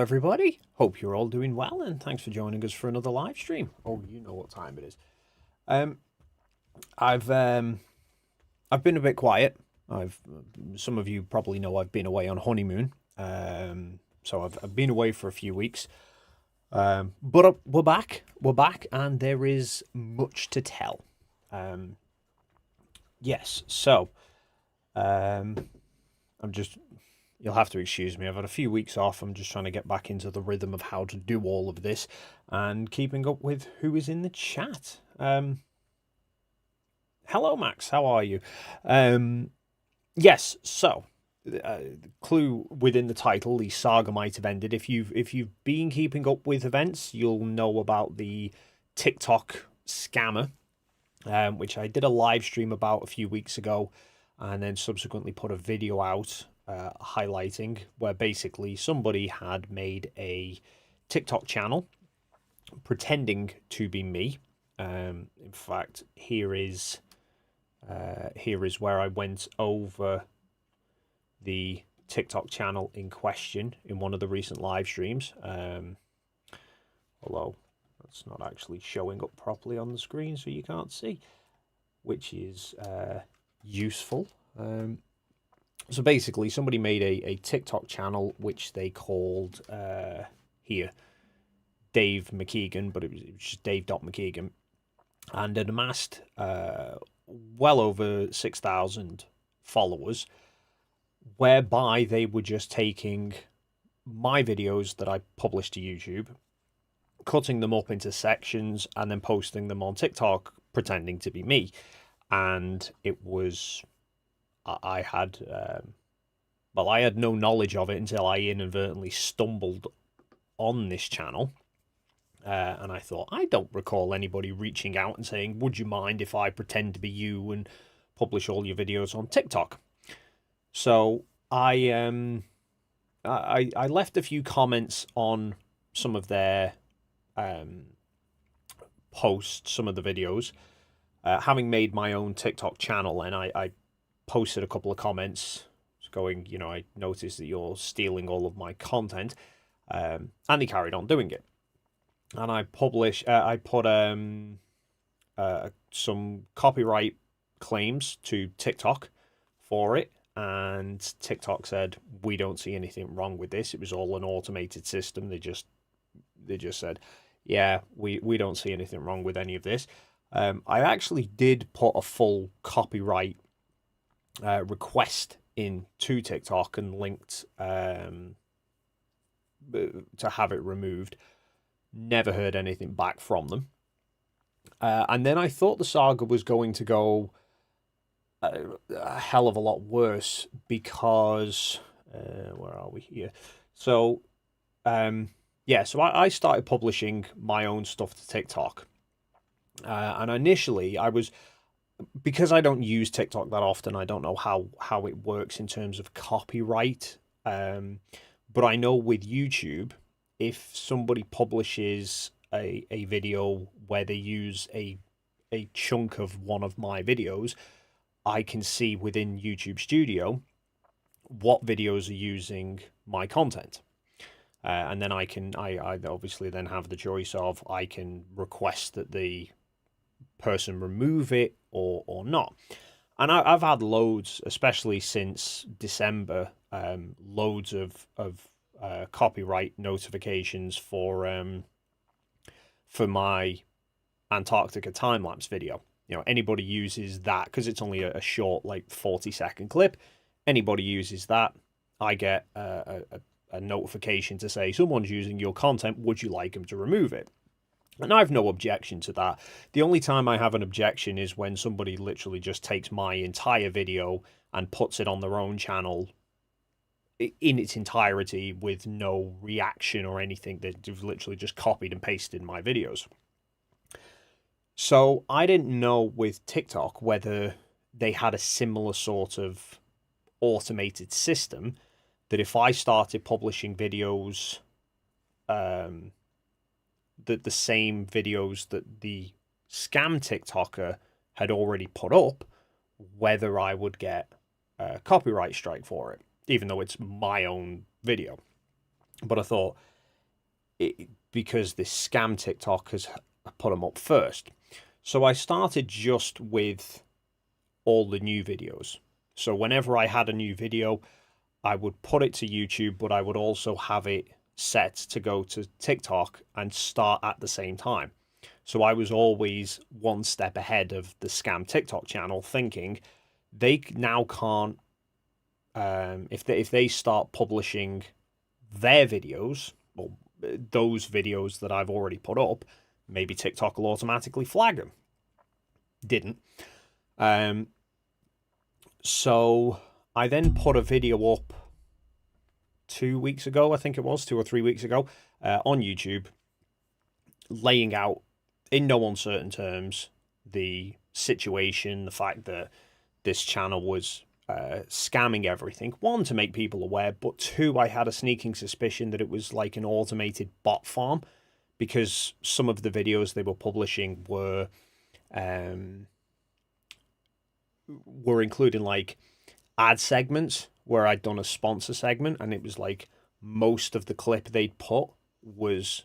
everybody. Hope you're all doing well, and thanks for joining us for another live stream. Oh, you know what time it is. Um, I've been a bit quiet. Some of you probably know I've been away on honeymoon. So I've been away for a few weeks. But we're back. We're back, and there is much to tell. Yes. So, I'm just. You'll have to excuse me. I've had a few weeks off. I'm just trying to get back into the rhythm of how to do all of this and keeping up with who is in the chat. Hello, Max. How are you? Yes. So, the clue within the title, the saga might have ended. If you've been keeping up with events, you'll know about the TikTok scammer, which I did a live stream about a few weeks ago, and then subsequently put a video out highlighting where basically somebody had made a TikTok channel pretending to be me. In fact, here is where I went over the TikTok channel in question in one of the recent live streams. Although that's not actually showing up properly on the screen, so you can't see, which is useful. So basically, somebody made a TikTok channel which they called here Dave McKeegan, but it was just Dave.McKeegan, and had amassed well over 6,000 followers, whereby they were just taking my videos that I published to YouTube, cutting them up into sections, and then posting them on TikTok, pretending to be me. And it was, I had no knowledge of it until I inadvertently stumbled on this channel. And I thought, I don't recall anybody reaching out and saying, would you mind if I pretend to be you and publish all your videos on TikTok? So I left a few comments on some of their posts, some of the videos, having made my own TikTok channel, and I posted a couple of comments going, I noticed that you're stealing all of my content, and they carried on doing it. And I put some copyright claims to TikTok for it, and TikTok said, we don't see anything wrong with this. It was all an automated system. They just said, yeah, we don't see anything wrong with any of this. I actually did put a full copyright request into TikTok and linked to have it removed. Never heard anything back from them. And then I thought the saga was going to go a hell of a lot worse because where are we here? So so I started publishing my own stuff to TikTok. And initially because I don't use TikTok that often, I don't know how it works in terms of copyright. But I know with YouTube, if somebody publishes a video where they use a chunk of one of my videos, I can see within YouTube Studio what videos are using my content. And then I obviously then have the choice of, I can request that the person remove it or not. And I've had loads, especially since December, loads of copyright notifications for my Antarctica time-lapse video. Anybody uses that, because it's only a short, 40-second clip. Anybody uses that, I get a notification to say, someone's using your content, would you like them to remove it? And I've no objection to that. The only time I have an objection is when somebody literally just takes my entire video and puts it on their own channel in its entirety with no reaction or anything. They've literally just copied and pasted my videos. So I didn't know with TikTok whether they had a similar sort of automated system that if I started publishing videos, the same videos that the scam TikToker had already put up, whether I would get a copyright strike for it, even though it's my own video. But I thought, because this scam TikTok has put them up first. So I started just with all the new videos. So whenever I had a new video, I would put it to YouTube, but I would also have it set to go to TikTok and start at the same time. So I was always one step ahead of the scam TikTok channel, thinking they now can't, if they start publishing their videos, well, those videos that I've already put up, maybe TikTok will automatically flag them. Didn't. So I then put a video up 2 weeks ago, I think it was 2 or 3 weeks ago, on YouTube, laying out in no uncertain terms the situation, the fact that this channel was scamming everything. One, to make people aware, but two, I had a sneaking suspicion that it was like an automated bot farm, because some of the videos they were publishing were including like ad segments where I'd done a sponsor segment, and it was like most of the clip they'd put was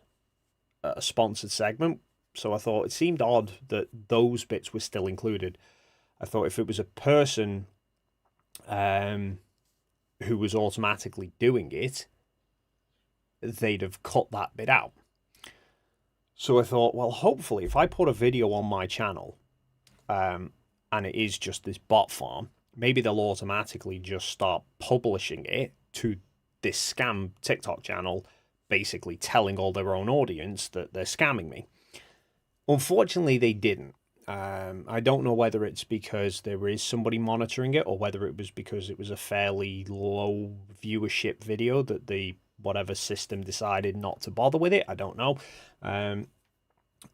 a sponsored segment. So I thought it seemed odd that those bits were still included. I thought if it was a person who was automatically doing it, they'd have cut that bit out. So I thought, well, hopefully if I put a video on my channel and it is just this bot farm, maybe they'll automatically just start publishing it to this scam TikTok channel, basically telling all their own audience that they're scamming me. Unfortunately, they didn't. I don't know whether it's because there is somebody monitoring it, or whether it was because it was a fairly low viewership video that the whatever system decided not to bother with it. I don't know.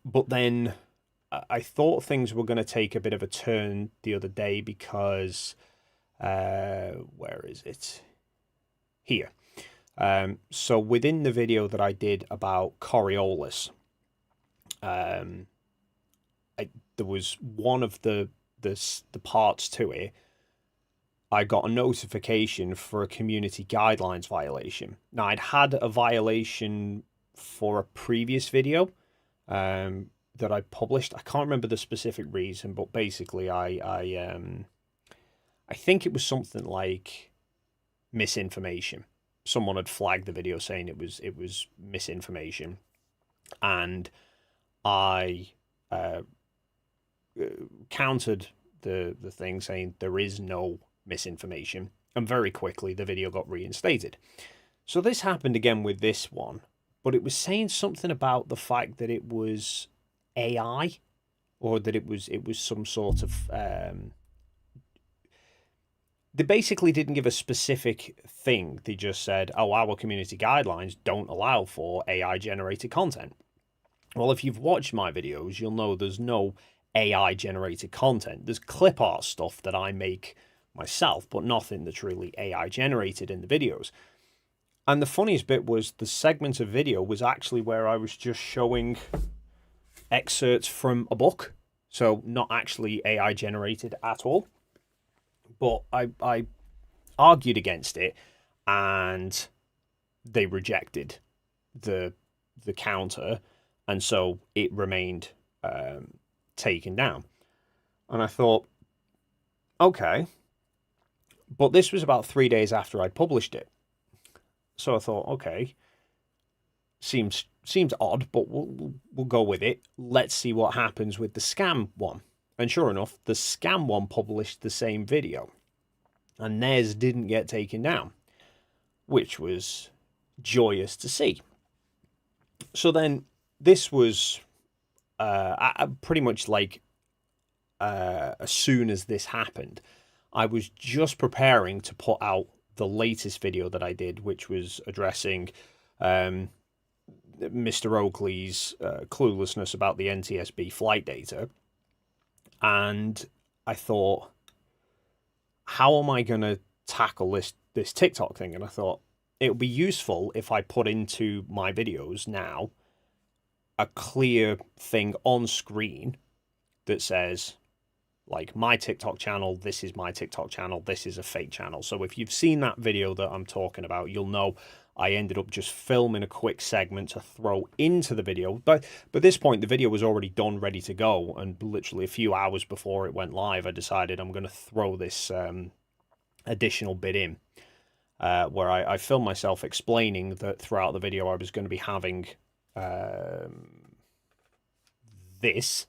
But then I thought things were going to take a bit of a turn the other day, because where is it? Here. So within the video that I did about Coriolis, there was one of the parts to it. I got a notification for a community guidelines violation. Now, I'd had a violation for a previous video that I published. I can't remember the specific reason, but basically I think it was something like misinformation. Someone had flagged the video saying it was misinformation, and I countered the thing saying there is no misinformation, and very quickly the video got reinstated. So this happened again with this one, but it was saying something about the fact that it was AI, or that it was some sort of they basically didn't give a specific thing. They just said, oh, our community guidelines don't allow for AI generated content. Well, if you've watched my videos, you'll know there's no AI generated content. There's clip art stuff that I make myself, but nothing that's really AI generated in the videos. And the funniest bit was the segment of video was actually where I was just showing excerpts from a book. So not actually AI generated at all. But I argued against it, and they rejected the counter, and so it remained taken down. And I thought, okay, but this was about 3 days after I'd published it. So I thought, okay, seems odd, but we'll go with it. Let's see what happens with the scam one. And sure enough, the scam one published the same video, and theirs didn't get taken down, which was joyous to see. So then this was pretty much like as soon as this happened, I was just preparing to put out the latest video that I did, which was addressing Mr. Oakley's cluelessness about the NTSB flight data. And I thought, how am I going to tackle this TikTok thing? And I thought it would be useful if I put into my videos now a clear thing on screen that says, like, my TikTok channel, this is my TikTok channel, this is a fake channel. So if you've seen that video that I'm talking about, you'll know I ended up just filming a quick segment to throw into the video. But at this point, the video was already done, ready to go. And literally a few hours before it went live, I decided I'm going to throw this additional bit in, where I filmed myself explaining that throughout the video I was going to be having this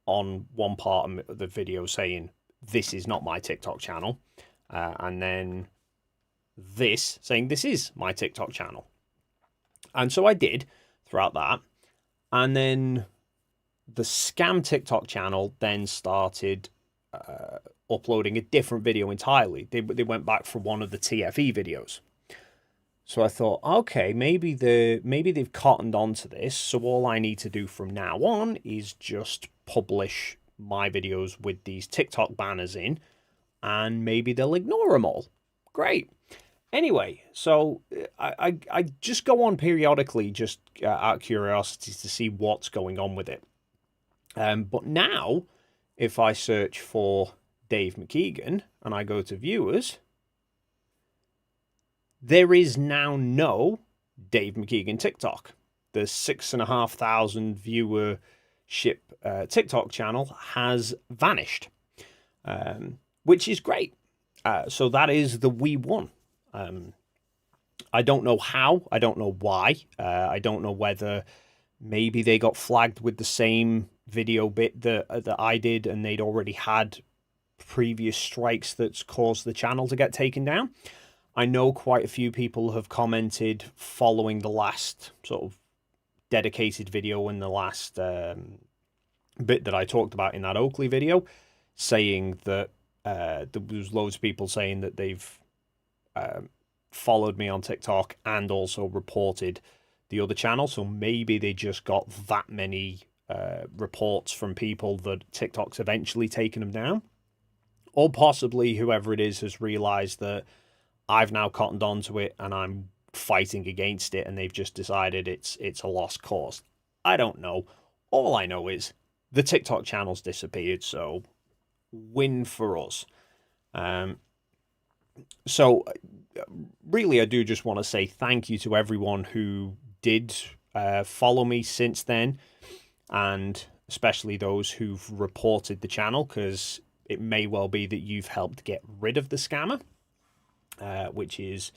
on one part of the video saying, this is not my TikTok channel. And then this saying, this is my TikTok channel. And so I did throughout that. And then the scam TikTok channel then started uploading a different video entirely. They went back for one of the TFE videos. So I thought, okay, maybe they've cottoned onto this. So all I need to do from now on is just publish my videos with these TikTok banners in, and maybe they'll ignore them all. Great. Anyway, so I just go on periodically, just out of curiosity, to see what's going on with it. But now, if I search for Dave McKeegan and I go to viewers, there is now no Dave McKeegan TikTok. The 6,500 viewership TikTok channel has vanished, which is great. So that is the we won. I don't know how. I don't know why. I don't know whether maybe they got flagged with the same video bit that I did, and they'd already had previous strikes that's caused the channel to get taken down. I know quite a few people have commented following the last sort of dedicated video in the last bit that I talked about in that Oakley video, saying that there was loads of people saying that they've followed me on TikTok and also reported the other channel. So maybe they just got that many reports from people that TikTok's eventually taken them down. Or possibly whoever it is has realized that I've now cottoned onto it and I'm fighting against it, and they've just decided it's a lost cause. I don't know. All I know is the TikTok channel's disappeared, so win for us. So really, I do just want to say thank you to everyone who did follow me since then, and especially those who've reported the channel, because it may well be that you've helped get rid of the scammer, which is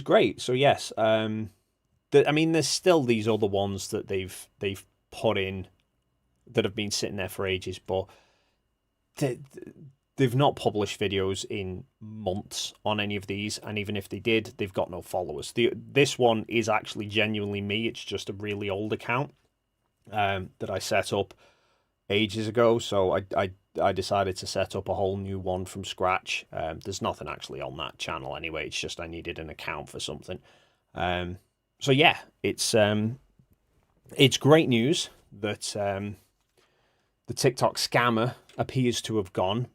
great. So yes, I mean, there's still these other ones that they've put in that have been sitting there for ages, but they've not published videos in months on any of these, and even if they did, they've got no followers. This one is actually genuinely me. It's just a really old account that I set up ages ago, so I decided to set up a whole new one from scratch. There's nothing actually on that channel anyway. It's just I needed an account for something. So yeah, it's great news that the TikTok scammer appears to have gone.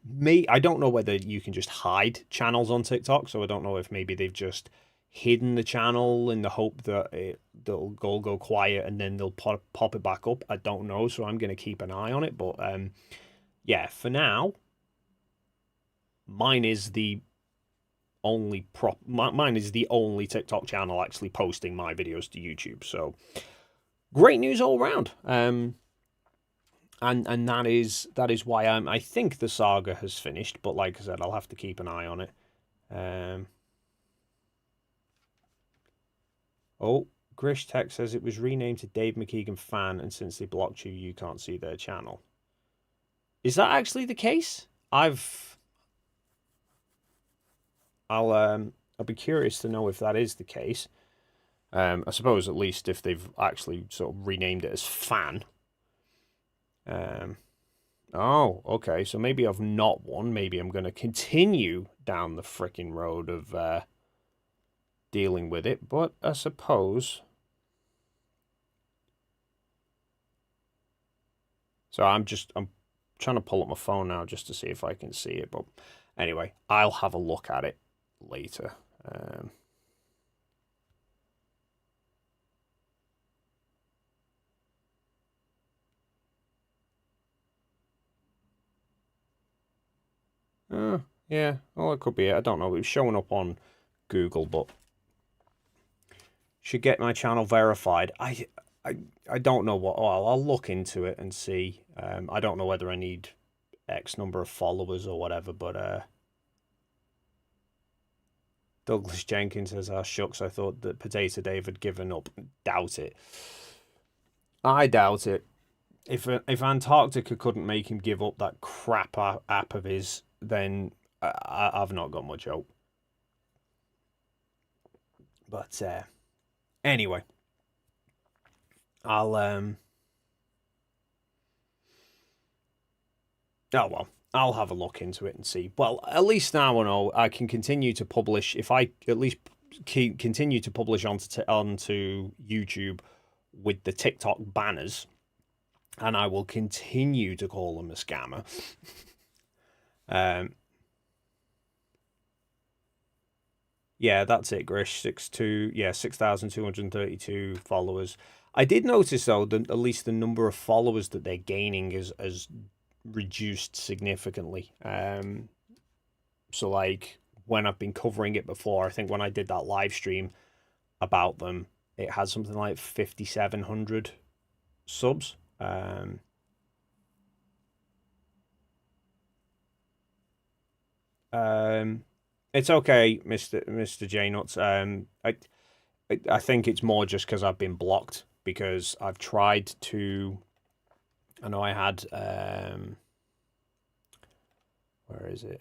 I don't know whether you can just hide channels on TikTok, so I don't know if maybe they've just hidden the channel in the hope that they'll go quiet and then they'll pop it back up. I don't know, so I'm going to keep an eye on it. But yeah, for now, mine is the only TikTok channel actually posting my videos to YouTube. So great news all around. And that is why I think the saga has finished, but like I said, I'll have to keep an eye on it. Oh, Grish Tech says it was renamed to Dave McKeegan Fan, and since they blocked you, you can't see their channel. Is that actually the case? I'll be curious to know if that is the case. I suppose at least if they've actually sort of renamed it as Fan. Oh, okay. So maybe I've not won. Maybe I'm going to continue down the frickin' road of dealing with it. But I suppose. So I'm trying to pull up my phone now just to see if I can see it. But anyway, I'll have a look at it later. Yeah, well, it could be it. I don't know. It was showing up on Google, but Should get my channel verified. I don't know what. Well, I'll look into it and see. I don't know whether I need X number of followers or whatever, but Douglas Jenkins says, "Ah, shucks, I thought that Potato Dave had given up." Doubt it. I doubt it. If Antarctica couldn't make him give up that crap app of his, then I've not got much hope. But anyway, I'll oh well, I'll have a look into it and see. Well, at least now I know I can continue to publish. If I at least continue to publish onto YouTube with the TikTok banners, and I will continue to call them a scammer. Yeah, that's it, Grish. 6,232 followers. I did notice though that at least the number of followers that they're gaining is reduced significantly. So like when I've been covering it before, I think when I did that live stream about them, it had something like 5,700 subs. It's okay, Mr. J Nuts. I think it's more just because I've been blocked because I've tried to. I know I had where is it?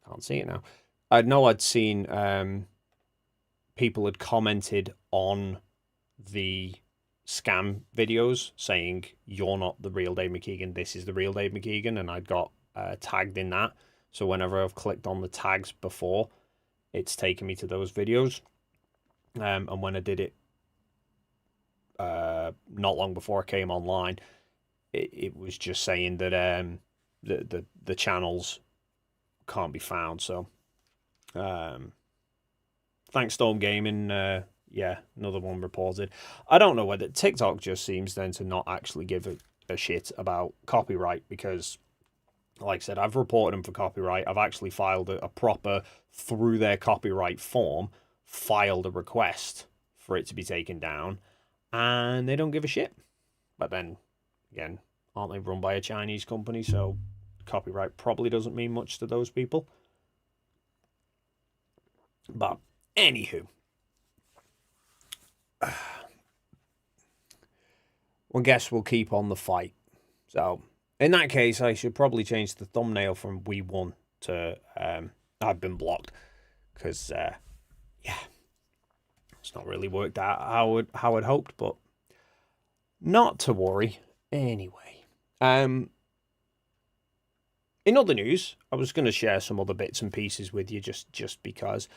I can't see it now. I know I'd seen people had commented on the scam videos saying you're not the real Dave McKeegan, this is the real Dave McKeegan, and I'd got tagged in that. So whenever I've clicked on the tags before, it's taken me to those videos. And when I did it not long before I came online, it was just saying that the channels can't be found. So thanks Storm Gaming. Yeah, another one reported. I don't know whether TikTok just seems then to not actually give a shit about copyright because, like I said, I've reported them for copyright. I've actually filed a proper, through their copyright form, filed a request for it to be taken down, and they don't give a shit. But then, again, aren't they run by a Chinese company, so copyright probably doesn't mean much to those people. But, anywho. Well, guess we'll keep on the fight. So, in that case, I should probably change the thumbnail from "We Won" to "I've been blocked," because yeah, it's not really worked out how I'd hoped, but not to worry. Anyway, in other news, I was going to share some other bits and pieces with you just because.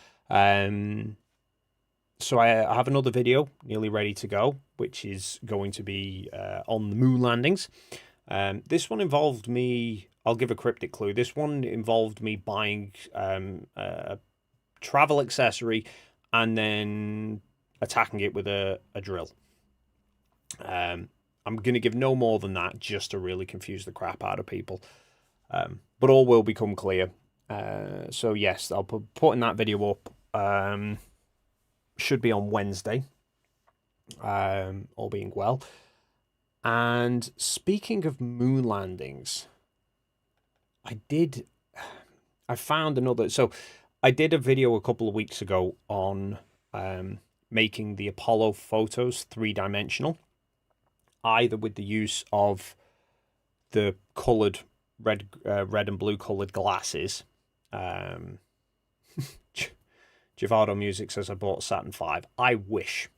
So I have another video nearly ready to go, which is going to be on the moon landings. This one involved me. I'll give a cryptic clue. This one involved me buying a travel accessory and then attacking it with a drill. I'm going to give no more than that just to really confuse the crap out of people. But all will become clear. So yes, I'll putting that video up. Should be on Wednesday, all being well. And speaking of moon landings, I found another. So I did a video a couple of weeks ago on making the Apollo photos 3-dimensional, either with the use of the coloured red and blue coloured glasses. Javardo Music says, I bought a Saturn V. I wish.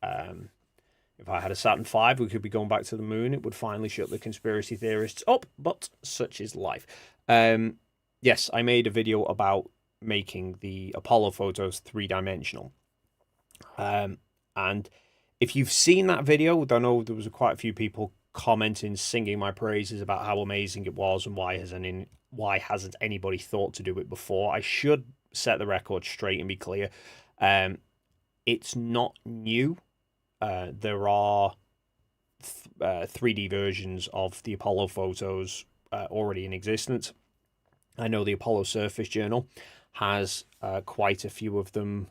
If I had a Saturn V, we could be going back to the moon. It would finally shut the conspiracy theorists up, but such is life. Yes, I made a video about making the Apollo photos 3-dimensional. And if you've seen that video, I know there was quite a few people commenting, singing my praises about how amazing it was and why hasn't anybody thought to do it before. I should set the record straight and be clear. It's not new. There are 3D versions of the Apollo photos already in existence. I know the Apollo Surface Journal has quite a few of them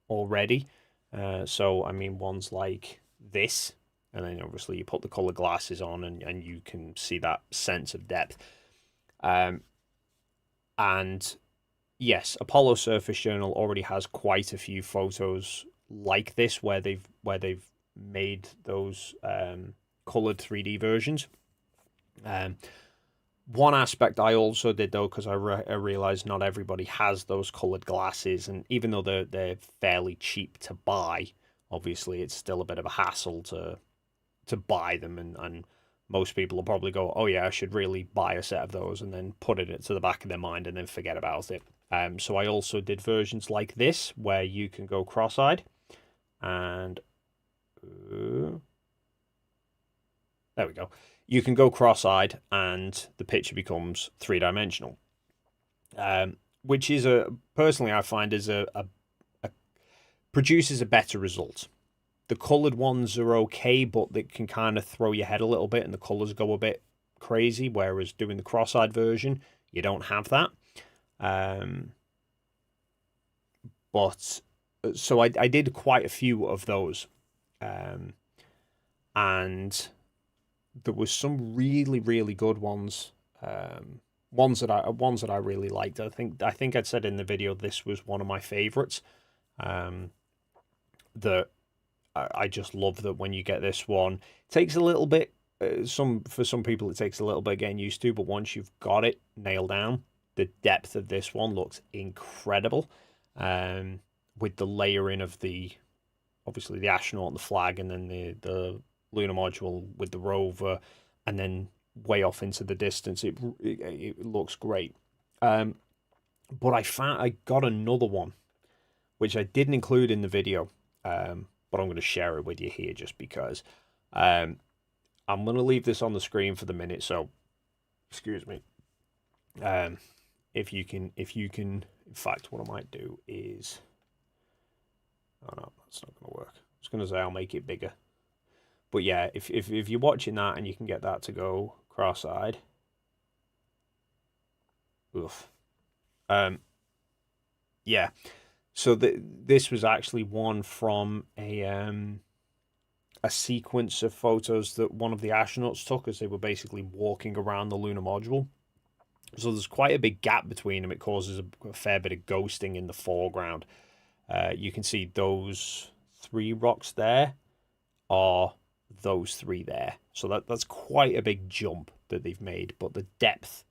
already. So, I mean, ones like this, and then obviously you put the color glasses on and you can see that sense of depth. And yes, Apollo Surface Journal already has quite a few photos like this where they've made those colored 3D versions. One aspect I also did though, because I realized not everybody has those colored glasses, and even though they're fairly cheap to buy, obviously it's still a bit of a hassle to buy them, and most people will probably go, oh yeah, I should really buy a set of those, and then put it to the back of their mind and then forget about it. So I also did versions like this where you can go cross-eyed, and there we go. You can go cross-eyed, and the picture becomes three-dimensional, which is personally I find is a produces a better result. The coloured ones are okay, but they can kind of throw your head a little bit, and the colours go a bit crazy. Whereas doing the cross-eyed version, you don't have that. But so I did quite a few of those, and there was some really good ones. Ones that I really liked. I think I'd said in the video this was one of my favorites. That I just love that when you get this one, it takes a little bit. For some people it takes a little bit getting used to, but once you've got it nailed down, the depth of this one looks incredible. With the layering of obviously the astronaut and the flag, and then the lunar module with the rover, and then way off into the distance, it looks great. But I got another one which I didn't include in the video, but I'm going to share it with you here just because. I'm going to leave this on the screen for the minute, so excuse me. If you can, in fact, what I might do is, oh no, that's not going to work. I was going to say I'll make it bigger. But yeah, if you're watching that and you can get that to go cross-eyed, oof. Yeah. So this was actually one from a sequence of photos that one of the astronauts took as they were basically walking around the lunar module. So there's quite a big gap between them. It causes a fair bit of ghosting in the foreground. You can see those 3 rocks there are those 3 there. So that's quite a big jump that they've made, but the depth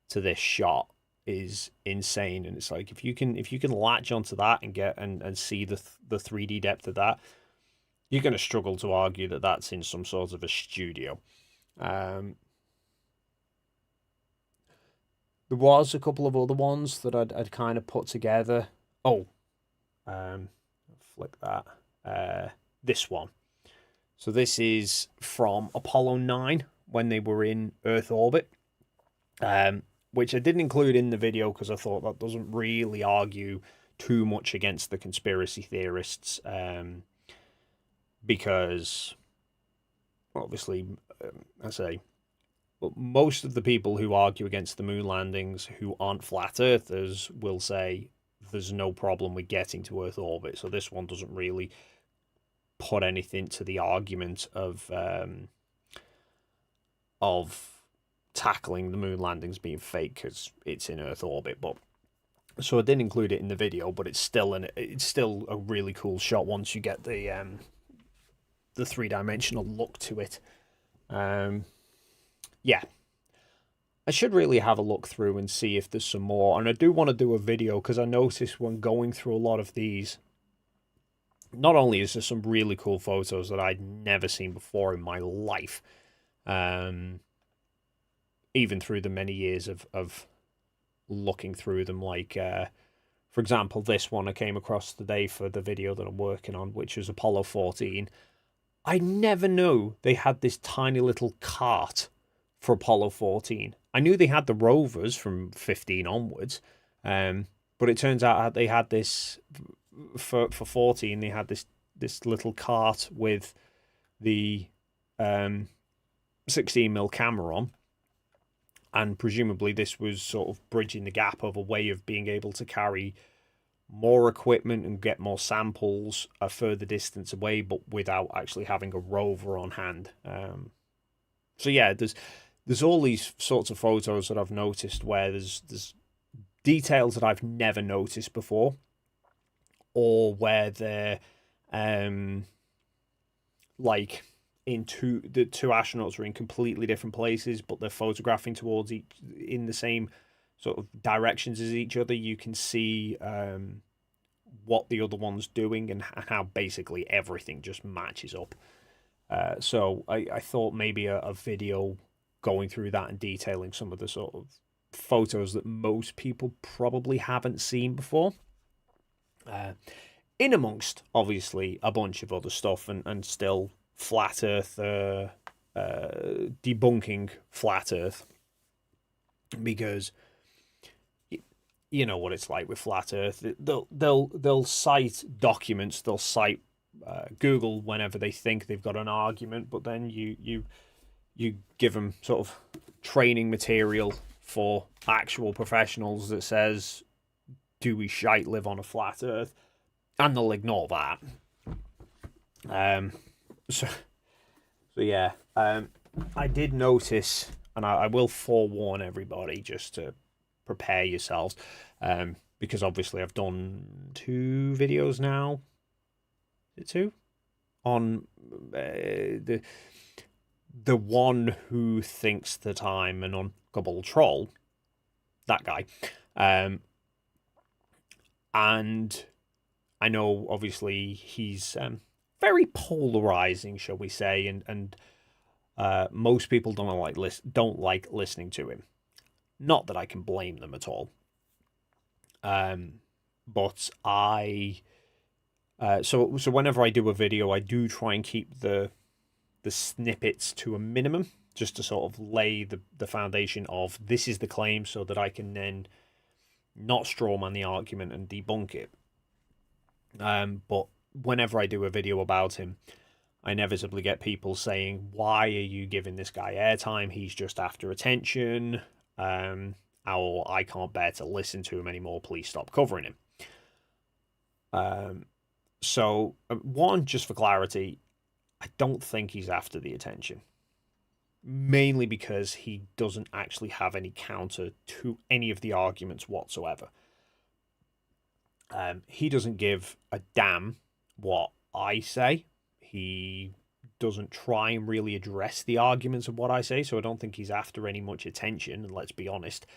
to this shot is insane. And it's like if you can latch onto that and get and see the 3D depth of that, you're going to struggle to argue that that's in some sort of a studio. There was a couple of other ones that I'd kind of put together. Oh, flick that. This one. So this is from Apollo 9 when they were in Earth orbit, which I didn't include in the video because I thought that doesn't really argue too much against the conspiracy theorists, because obviously, I say, most of the people who argue against the moon landings who aren't flat earthers will say there's no problem with getting to Earth orbit. So this one doesn't really put anything to the argument of tackling the moon landings being fake because it's in Earth orbit. But so I didn't include it in the video, but it's still a really cool shot once you get the 3-dimensional look to it. Yeah, I should really have a look through and see if there's some more. And I do want to do a video because I noticed when going through a lot of these, not only is there some really cool photos that I'd never seen before in my life, even through the many years of looking through them, like, for example, this one I came across today for the video that I'm working on, which was Apollo 14. I never knew they had this tiny little cart for Apollo 14. I knew they had the rovers from 15 onwards, but it turns out they had this for 14. They had this little cart with the 16mm camera on, and presumably this was sort of bridging the gap of a way of being able to carry more equipment and get more samples a further distance away, but without actually having a rover on hand. So yeah, there's all these sorts of photos that I've noticed where there's details that I've never noticed before, or where they're like the two astronauts are in completely different places, but they're photographing towards each in the same sort of directions as each other. You can see what the other one's doing, and how basically everything just matches up. So I thought maybe a video going through that and detailing some of the sort of photos that most people probably haven't seen before. In amongst, obviously, a bunch of other stuff, and still flat Earth, debunking flat Earth, because you know what it's like with flat Earth. They'll cite documents, they'll cite Google whenever they think they've got an argument, but then you give them sort of training material for actual professionals that says, "Do we shite live on a flat Earth?" And they'll ignore that. So yeah. I did notice, and I will forewarn everybody just to prepare yourselves, because obviously I've done 2 videos now. Is it 2? On the one who thinks that I'm an unknockable troll, that guy, and I know obviously he's very polarizing, shall we say, and most people don't like listening to him. Not that I can blame them at all. But so whenever I do a video, I do try and keep the snippets to a minimum, just to sort of lay the foundation of this is the claim, so that I can then not strawman the argument and debunk it. But whenever I do a video about him, I inevitably get people saying, "Why are you giving this guy airtime? He's just after attention. Or I can't bear to listen to him anymore. Please stop covering him." So, one, just for clarity, I don't think he's after the attention. Mainly because he doesn't actually have any counter to any of the arguments whatsoever. He doesn't give a damn what I say. He doesn't try and really address the arguments of what I say, so I don't think he's after any much attention. And let's be honest,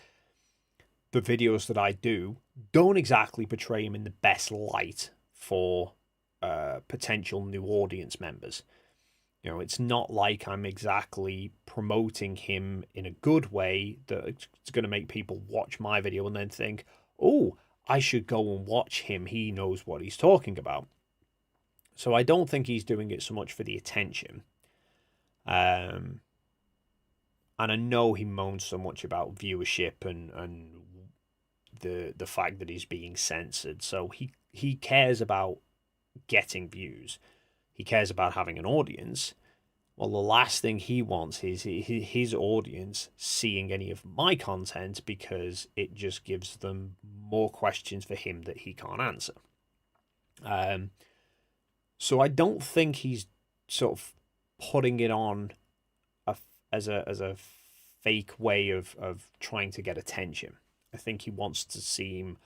the videos that I do don't exactly portray him in the best light for potential new audience members. You know, it's not like I'm exactly promoting him in a good way that's going to make people watch my video and then think, "Oh, I should go and watch him. He knows what he's talking about." So I don't think he's doing it so much for the attention. And I know he moans so much about viewership and the fact that he's being censored. So he cares about getting views. He cares about having an audience. Well, the last thing he wants is his audience seeing any of my content, because it just gives them more questions for him that he can't answer. So I don't think he's sort of putting it on as a fake way of trying to get attention. I think he wants to seem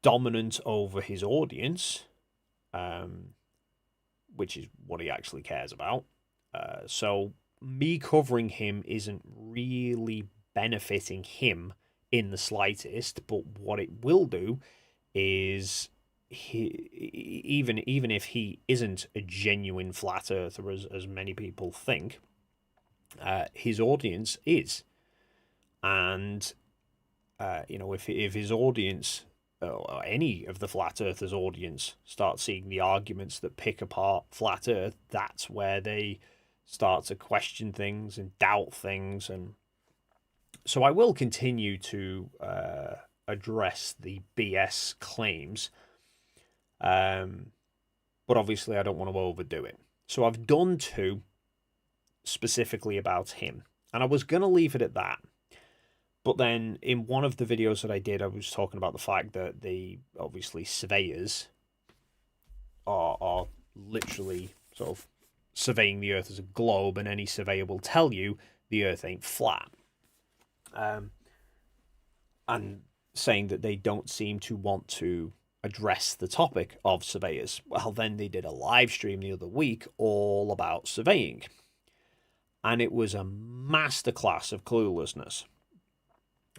dominant over his audience, which is what he actually cares about. So me covering him isn't really benefiting him in the slightest, but what it will do is even if he isn't a genuine flat earther, as many people think, his audience is. And if his audience, or any of the flat earthers' audience, start seeing the arguments that pick apart flat earth, that's where they start to question things and doubt things. And so I will continue to address the BS claims, but obviously I don't want to overdo it. So I've done 2 specifically about him, and I was going to leave it at that. But then in one of the videos that I did, I was talking about the fact that the obviously surveyors are literally sort of surveying the Earth as a globe, and any surveyor will tell you the Earth ain't flat. And saying that they don't seem to want to address the topic of surveyors. Well, then they did a live stream the other week all about surveying. And it was a masterclass of cluelessness.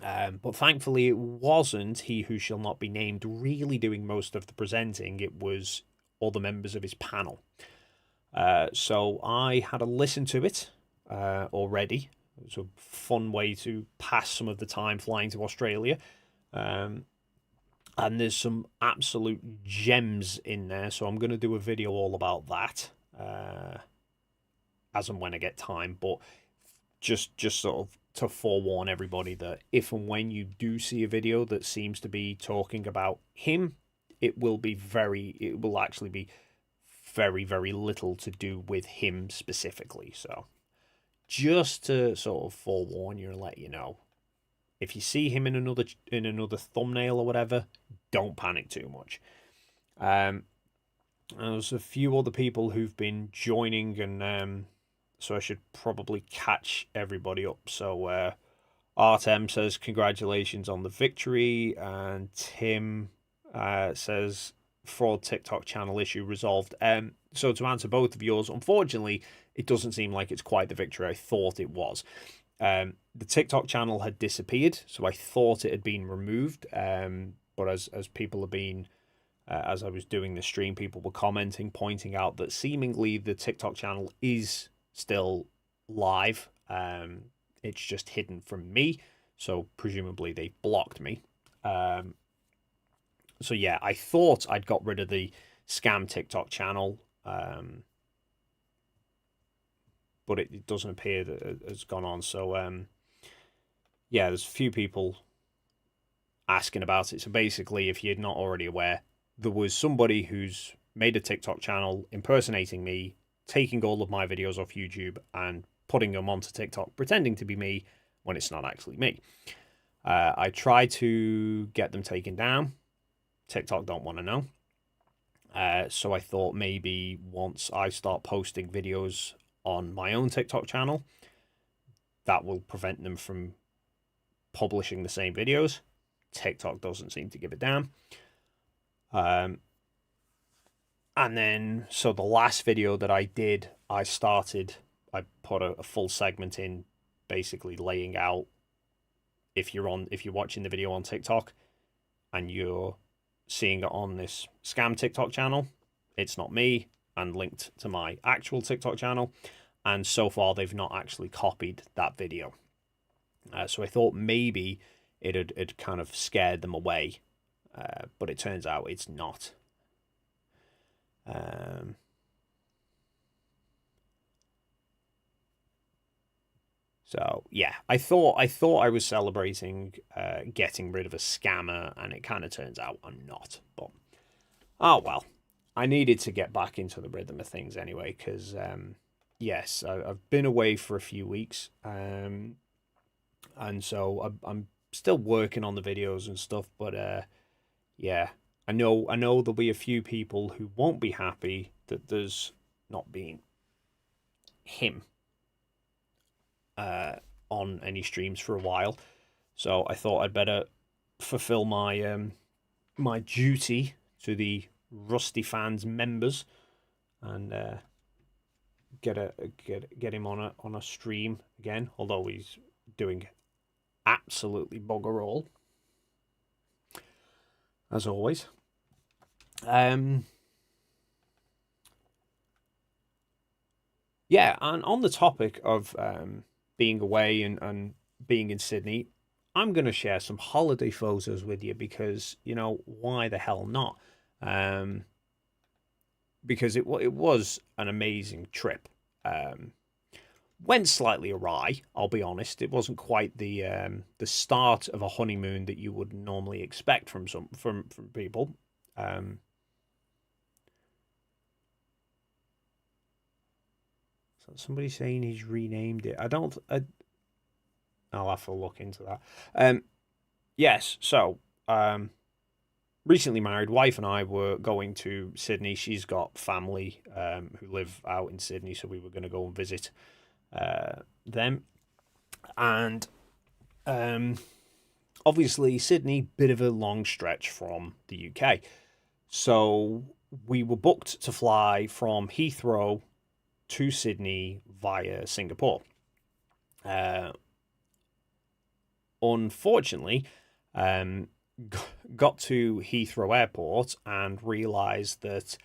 But thankfully, it wasn't he who shall not be named really doing most of the presenting. It was all the members of his panel. So I had a listen to it already. It was a fun way to pass some of the time flying to Australia. And there's some absolute gems in there. So I'm going to do a video all about that as and when I get time. But just sort of to forewarn everybody that if and when you do see a video that seems to be talking about him, it will actually be very, very little to do with him specifically. So just to sort of forewarn you and let you know, if you see him in another thumbnail or whatever, don't panic too much. There's a few other people who've been joining, and so I should probably catch everybody up. So Artem says congratulations on the victory, and Tim says fraud TikTok channel issue resolved. So to answer both of yours, unfortunately, it doesn't seem like it's quite the victory I thought it was. The TikTok channel had disappeared, so I thought it had been removed. But as people have been, as I was doing the stream, people were commenting, pointing out that seemingly the TikTok channel is still live. It's just hidden from me, so presumably they blocked me. So yeah, I thought I'd got rid of the scam TikTok channel, but it doesn't appear that it has gone on. So yeah, there's a few people asking about it. So basically, if you're not already aware, there was somebody who's made a TikTok channel impersonating me, taking all of my videos off YouTube and putting them onto TikTok, pretending to be me when it's not actually me. I tried to get them taken down. TikTok don't want to know. So I thought maybe once I start posting videos on my own TikTok channel, that will prevent them from publishing the same videos. TikTok doesn't seem to give a damn. And then, so the last video that I did, I put a full segment in, basically laying out if you're watching the video on TikTok and you're seeing it on this scam TikTok channel, it's not me, and linked to my actual TikTok channel. And so far, they've not actually copied that video. So I thought maybe it had kind of scared them away, but it turns out it's not. So yeah, I thought I was celebrating getting rid of a scammer, and it kind of turns out I'm not. But oh well, I needed to get back into the rhythm of things anyway, because yes, I've been away for a few weeks, and so I'm still working on the videos and stuff. But yeah, I know there'll be a few people who won't be happy that there's not been him on any streams for a while. So I thought I'd better fulfill my my duty to the Rusty Fans members and get him on a stream again. Although he's doing absolutely bugger all, as always. Yeah, and on the topic of being away and being in Sydney, I'm going to share some holiday photos with you because, you know, why the hell not? Because it was an amazing trip. Went slightly awry, I'll be honest. It wasn't quite the start of a honeymoon that you would normally expect from people. So somebody saying he's renamed it. I'll have to look into that. Yes, so recently married wife and I were going to Sydney. She's got family who live out in Sydney, so we were going to go and visit them. And um, obviously, Sydney, bit of a long stretch from the UK. So we were booked to fly from Heathrow to Sydney via Singapore. Uh, Unfortunately, um, got to Heathrow Airport and realised that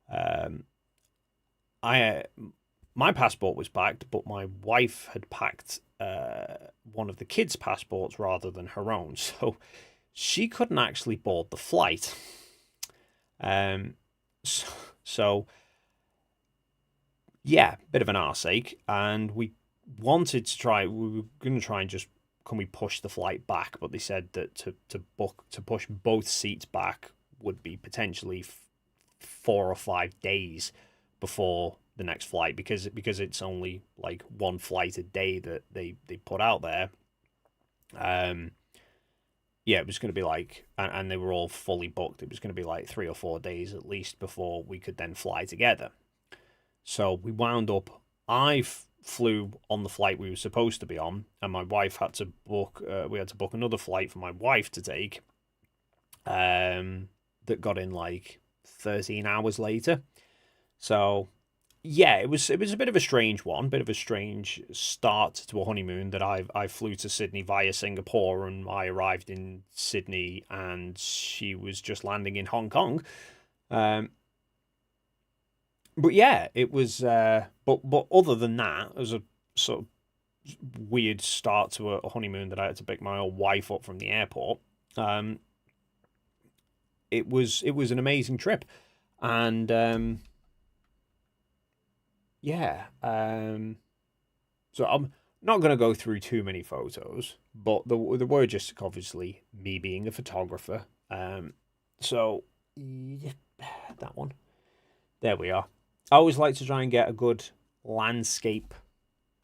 um, I my passport was packed, but my wife had packed one of the kids' passports rather than her own, so she couldn't actually board the flight. Um, so, so yeah, bit of an arseache, and we wanted to try. We were going to try and just can we push the flight back, but they said that to push both seats back would be potentially 4 or 5 days before the next flight because it's only like one flight a day that they put out there. Um, yeah, it was going to be like, and they were all fully booked. It was going to be like 3 or 4 days at least before we could then fly together. So we wound up. I flew on the flight we were supposed to be on, and my wife had to book. We had to book another flight for my wife to take. That got in like 13 hours later. So yeah, it was a bit of a strange one, bit of a strange start to a honeymoon that I flew to Sydney via Singapore and I arrived in Sydney and she was just landing in Hong Kong. Um, but yeah, it was. But other than that, it was a sort of weird start to a honeymoon that I had to pick my old wife up from the airport. Um, it was an amazing trip, and yeah. So I'm not going to go through too many photos, but the were just obviously me being a photographer. So yeah, that one. There we are. I always like to try and get a good landscape,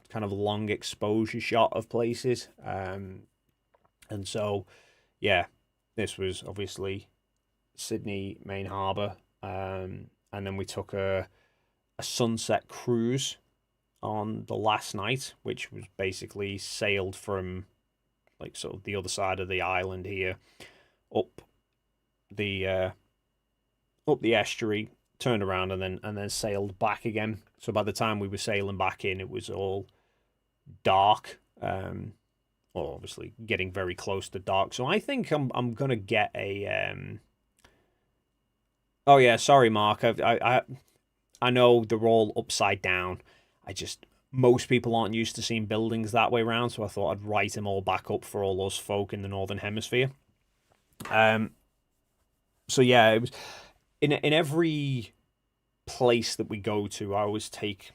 kind of long exposure shot of places. And so, yeah, this was obviously Sydney Main Harbour. And then we took a sunset cruise on the last night, which was basically sailed from like sort of the other side of the island here up the up the estuary, turned around and then sailed back again. So by the time we were sailing back in, it was all dark. Well, obviously getting very close to dark. So I think I'm gonna get a. Oh yeah, sorry, Mark. I know they're all upside down. I just most people aren't used to seeing buildings that way around, so I thought I'd write them all back up for all us folk in the northern hemisphere. Um. So yeah, it was in every place that we go to. I always take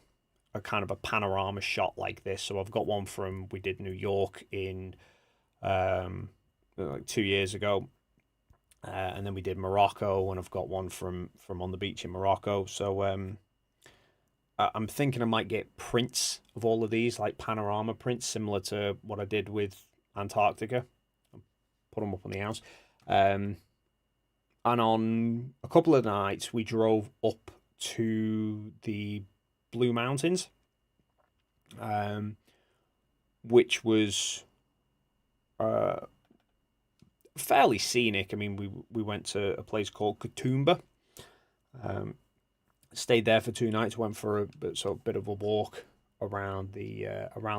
a kind of a panorama shot like this. So I've got one from we did New York in like 2 years ago, and then we did Morocco, and I've got one from on the beach in Morocco. So I'm thinking I might get prints of all of these, like panorama prints, similar to what I did with Antarctica. Put them up on the house. And on a couple of nights, we drove up to the Blue Mountains, um, which was uh, fairly scenic. I mean, we went to a place called Katoomba, um, stayed there for 2 nights, went for sort of bit of a walk around the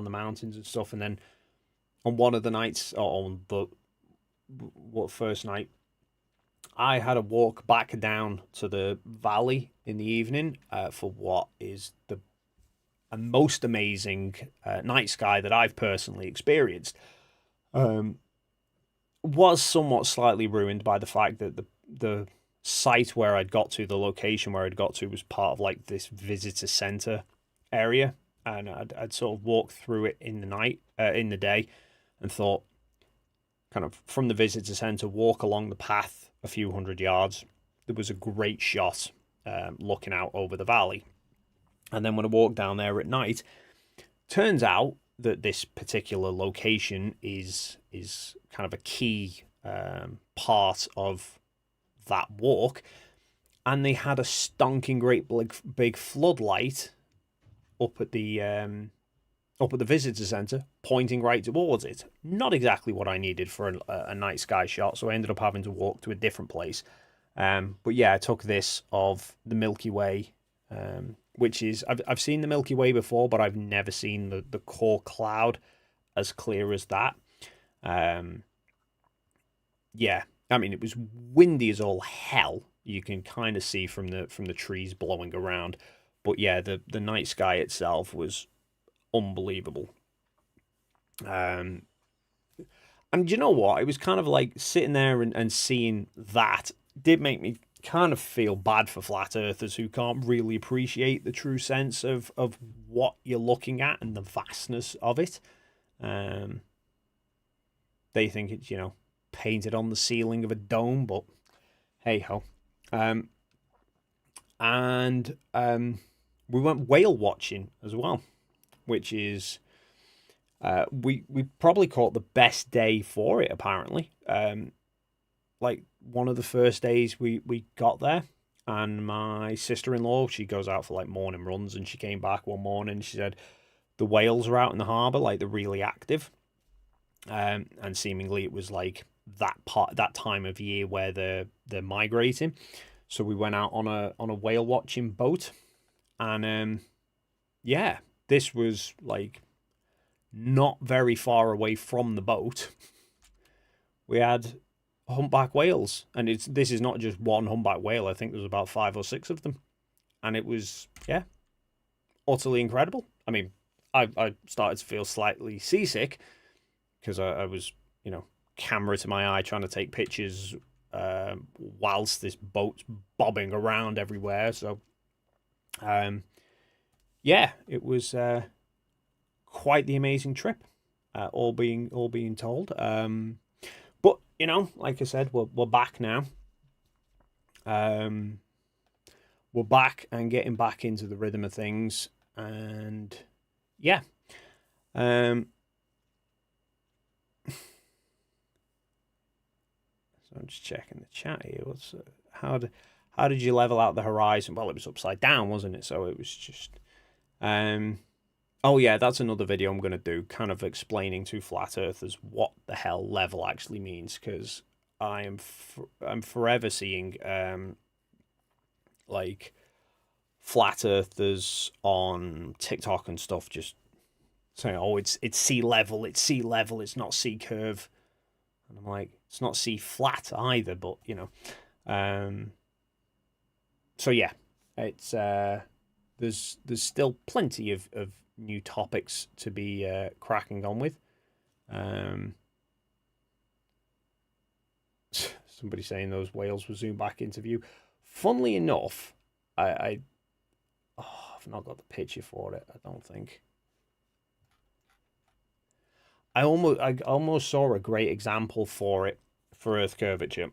mountains and stuff, and then on one of the nights, or on the what first night, I had a walk back down to the valley in the evening for what is the most amazing night sky that I've personally experienced. Um, was somewhat slightly ruined by the fact that the site where I'd got to, the location where I'd got to, was part of like this visitor center area, and I'd sort of walked through it in the night, in the day, and thought, kind of from the visitor center, walk along the path a few hundred yards. There was a great shot looking out over the valley, and then when I walked down there at night, turns out that this particular location is kind of a key part of that walk, and they had a stonking great big floodlight up at the visitor center, pointing right towards it. Not exactly what I needed for a night sky shot, so I ended up having to walk to a different place. But yeah, I took this of the Milky Way, which is I've seen the Milky Way before, but I've never seen the core cloud as clear as that. Yeah, I mean, it was windy as all hell. You can kind of see from the trees blowing around, but yeah, the night sky itself was unbelievable. And you know what? It was kind of like sitting there and seeing that did make me kind of feel bad for flat earthers who can't really appreciate the true sense of what you're looking at and the vastness of it. They think it's, painted on the ceiling of a dome, but hey ho. And we went whale watching as well, which is we probably caught the best day for it, apparently. Like one of the first days we got there, and my sister-in-law, she goes out for like morning runs, and she came back one morning and she said the whales are out in the harbour, like they're really active. And seemingly it was like that time of year where they're migrating. So we went out on a whale watching boat, and yeah, this was like not very far away from the boat. We had humpback whales, and this is not just one humpback whale. I think there was about 5 or 6 of them, and it was utterly incredible. I mean, I started to feel slightly seasick because I was camera to my eye trying to take pictures whilst this boat's bobbing around everywhere. So it was quite the amazing trip, all being told. But like I said, we're back now. We're back and getting back into the rhythm of things, and yeah. So I'm just checking the chat here. How did you level out the horizon? Well, it was upside down, wasn't it? So it was just oh yeah, that's another video I'm going to do, kind of explaining to flat earthers what the hell level actually means, because I'm forever seeing like flat earthers on TikTok and stuff just saying, "Oh, it's sea level, it's not sea curve," and I'm like, it's not sea flat either, but so yeah, it's there's still plenty of new topics to be cracking on with. Somebody saying those whales were zoomed back into view. Funnily enough, I've not got the picture for it, I don't think. I almost saw a great example for it for Earth curvature,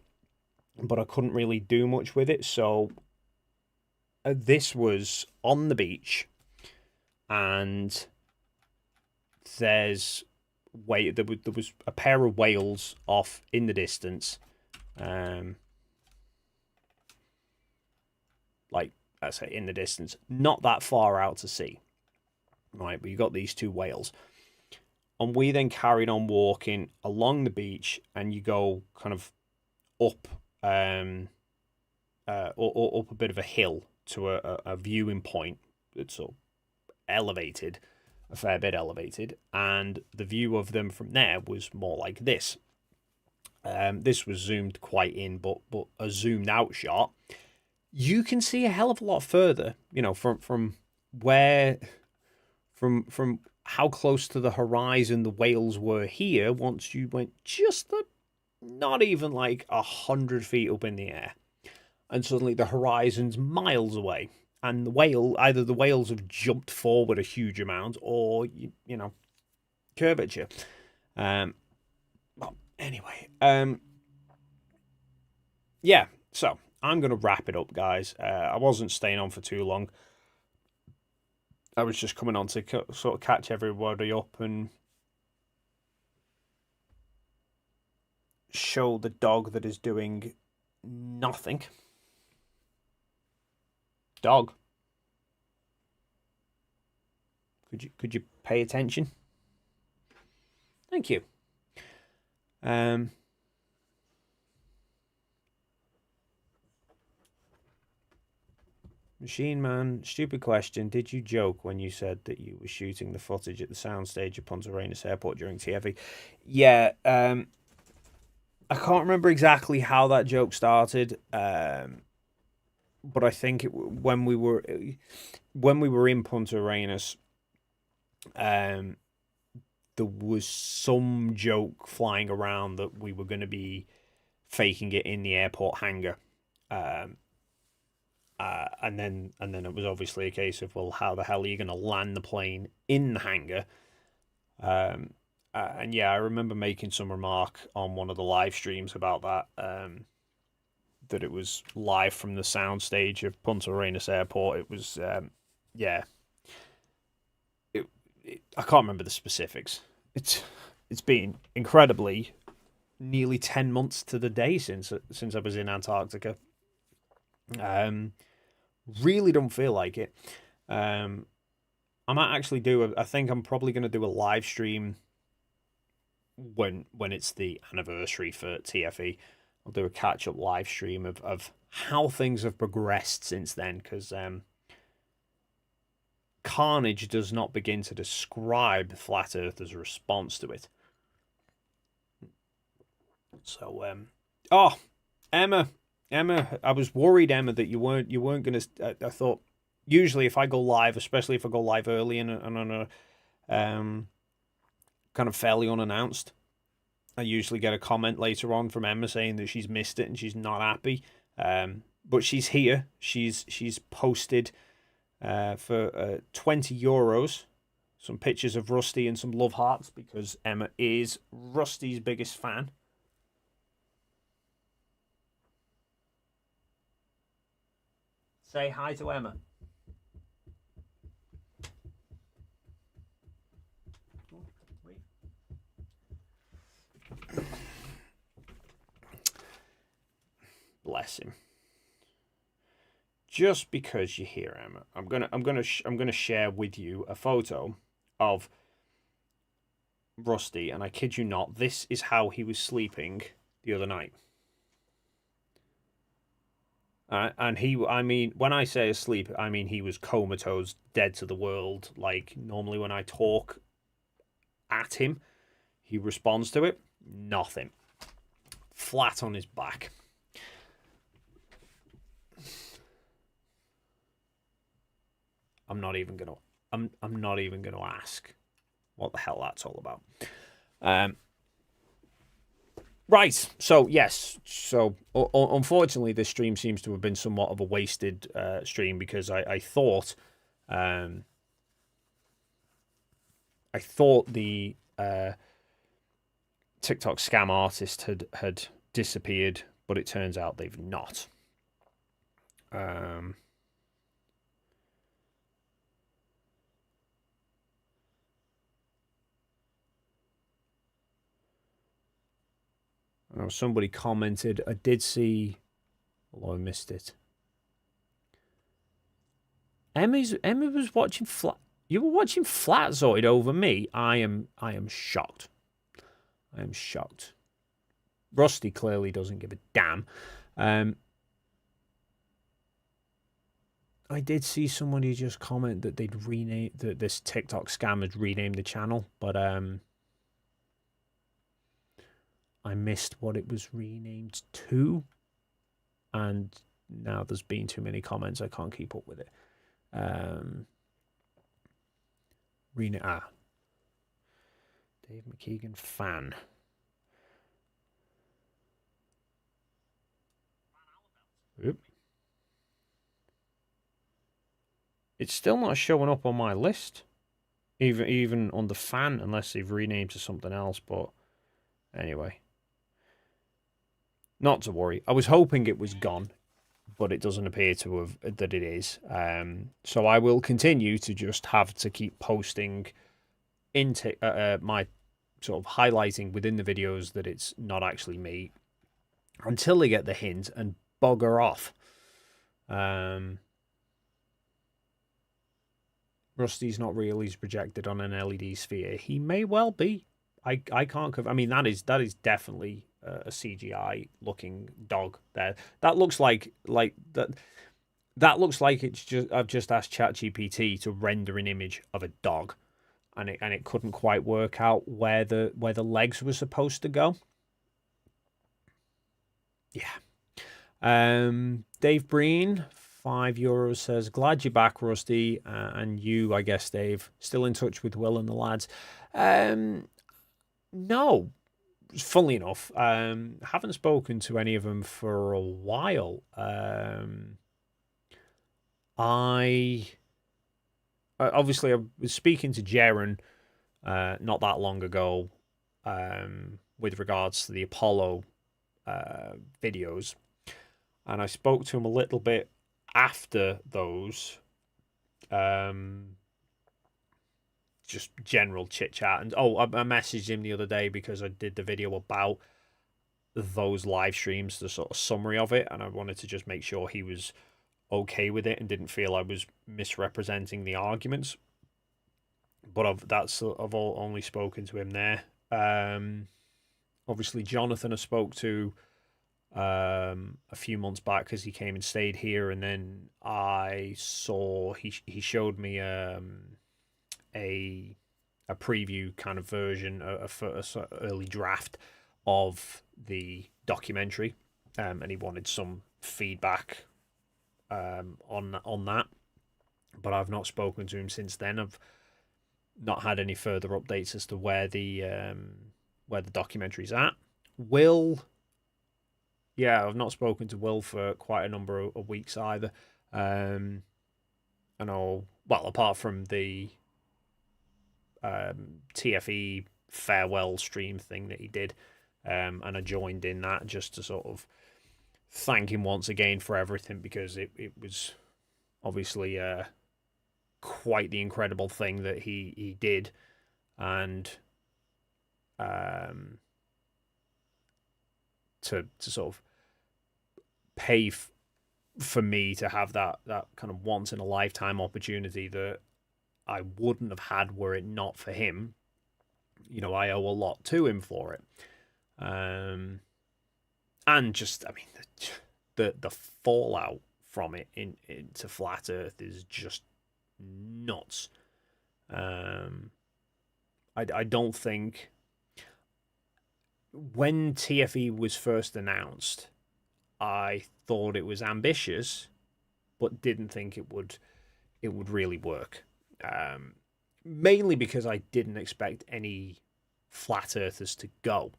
but I couldn't really do much with it. So this was on the beach, and there was a pair of whales off in the distance, like I say, in the distance, not that far out to sea, right? But you got these 2 whales. And we then carried on walking along the beach, and you go kind of up a bit of a hill to a viewing point that's sort of elevated, a fair bit elevated, and the view of them from there was more like this. This was zoomed quite in, but a zoomed out shot. You can see a hell of a lot further, from where, from how close to the horizon the whales were here. Once you went just not even like 100 feet up in the air, and suddenly the horizon's miles away, and either the whales have jumped forward a huge amount, or curvature. Well, anyway, yeah. So I'm gonna wrap it up, guys. I wasn't staying on for too long. I was just coming on to sort of catch everybody up and show the dog that is doing nothing. Dog. Could you pay attention? Thank you. Machine Man, stupid question. Did you joke when you said that you were shooting the footage at the soundstage at Punta Arenas Airport during TFE? Yeah, I can't remember exactly how that joke started, but I think when we were in Punta Arenas, there was some joke flying around that we were going to be faking it in the airport hangar, and then it was obviously a case of, well, how the hell are you going to land the plane in the hangar? And yeah, I remember making some remark on one of the live streams about that, that it was live from the soundstage of Punta Arenas Airport. It was, yeah. I can't remember the specifics. It's been incredibly nearly 10 months to the day since I was in Antarctica. Really don't feel like it. I might actually I think I'm probably going to do a live stream when it's the anniversary for TFE. I'll do a catch-up live stream of how things have progressed since then, because carnage does not begin to describe Flat Earthers' response to it. So, Emma, I was worried, Emma, that you weren't going to. I thought usually if I go live, especially if I go live early and on a kind of fairly unannounced, I usually get a comment later on from Emma saying that she's missed it and she's not happy. But she's here. She's posted for €20 some pictures of Rusty and some love hearts, because Emma is Rusty's biggest fan. Say hi to Emma. Bless him. Just because you're here, Emma, I'm gonna share with you a photo of Rusty, and I kid you not, this is how he was sleeping the other night. And I mean, when I say asleep, I mean he was comatose, dead to the world. Like, normally when I talk at him, he responds to it. Nothing. Flat on his back. I'm not even gonna ask what the hell that's all about. Right, so yes, so unfortunately this stream seems to have been somewhat of a wasted stream, because I thought the TikTok scam artist had disappeared, but it turns out they've not. I know somebody commented. I did see. Oh, I missed it. Emma was watching Flat. You were watching Flatzoid over me. I am shocked. I am shocked. Rusty clearly doesn't give a damn. I did see somebody just comment that they'd renamed that this TikTok scam had renamed the channel, but I missed what it was renamed to, and now there's been too many comments. I can't keep up with it. Dave McKeegan fan. Oop. It's still not showing up on my list, even on the fan, unless they've renamed to something else. But anyway, not to worry. I was hoping it was gone. but it doesn't appear to have that it is. So I will continue to just have to keep posting into my sort of highlighting within the videos that it's not actually me until they get the hint and bugger off. Rusty's not real. He's projected on an LED sphere. He may well be. I can't. I mean, that is definitely a CGI looking dog. There, that looks like that. That looks like it's just. I've just asked ChatGPT to render an image of a dog, and it couldn't quite work out where the legs were supposed to go. Yeah. Dave Breen, €5 says, glad you're back, Rusty. And you, I guess, Dave, still in touch with Will and the lads? No, funnily enough, haven't spoken to any of them for a while. I obviously I was speaking to Jaren not that long ago with regards to the Apollo videos, and I spoke to him a little bit after those, just general chit chat. And I messaged him the other day because I did the video about those live streams, the sort of summary of it, and I wanted to just make sure he was okay with it and didn't feel I was misrepresenting the arguments. But I've only spoken to him there. Obviously, Jonathan I spoke to a few months back because he came and stayed here, and then I saw he showed me a preview kind of version, a early draft of the documentary, and he wanted some feedback on that. But I've not spoken to him since then. I've not had any further updates as to where the documentary's at. Will, yeah, I've not spoken to Will for quite a number of weeks either. I know, well, apart from the TFE farewell stream thing that he did, and I joined in that just to sort of thank him once again for everything, because it was obviously quite the incredible thing that he did, and to sort of pay for me to have that kind of once in a lifetime opportunity that I wouldn't have had were it not for him. You know, I owe a lot to him for it. And just, I mean, the fallout from it into Flat Earth is just nuts. I don't think when TFE was first announced, I thought it was ambitious, but didn't think it would really work. Mainly because I didn't expect any flat earthers to go.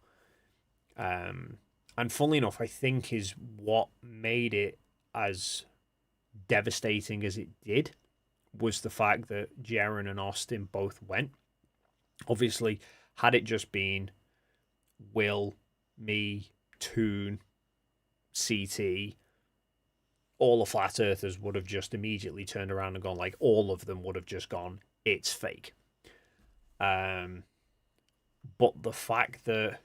And funnily enough, I think is what made it as devastating as it did was the fact that Jaren and Austin both went. Obviously, had it just been Will, me, Toon, CT, all the flat earthers would have just immediately turned around and gone, like, all of them would have just gone, it's fake. But the fact that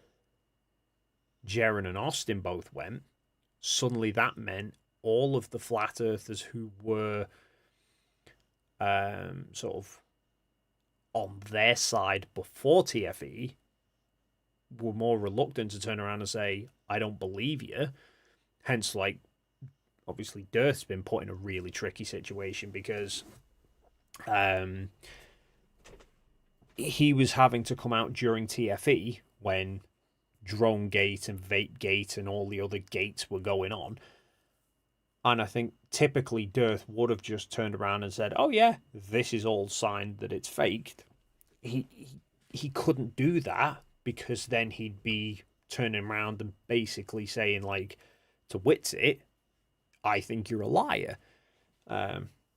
Jaren and Austin both went, suddenly that meant all of the flat earthers who were sort of on their side before TFE were more reluctant to turn around and say, I don't believe you. Hence, like, obviously Dirt's been put in a really tricky situation because he was having to come out during TFE when Drone Gate and Vape Gate and all the other gates were going on. And I think typically Dirt would have just turned around and said, oh yeah, this is all signed that it's faked. He couldn't do that because then he'd be turning around and basically saying, like, to Witsit, I think you're a liar.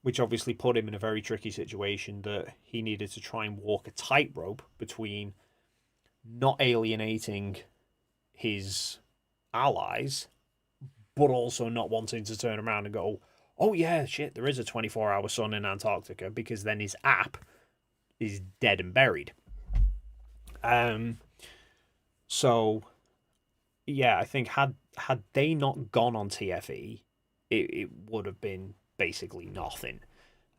Which obviously put him in a very tricky situation that he needed to try and walk a tightrope between not alienating his allies, but also not wanting to turn around and go, oh yeah, shit, there is a 24-hour sun in Antarctica, because then his app is dead and buried. Um, so yeah, I think had they not gone on TFE, it would have been basically nothing.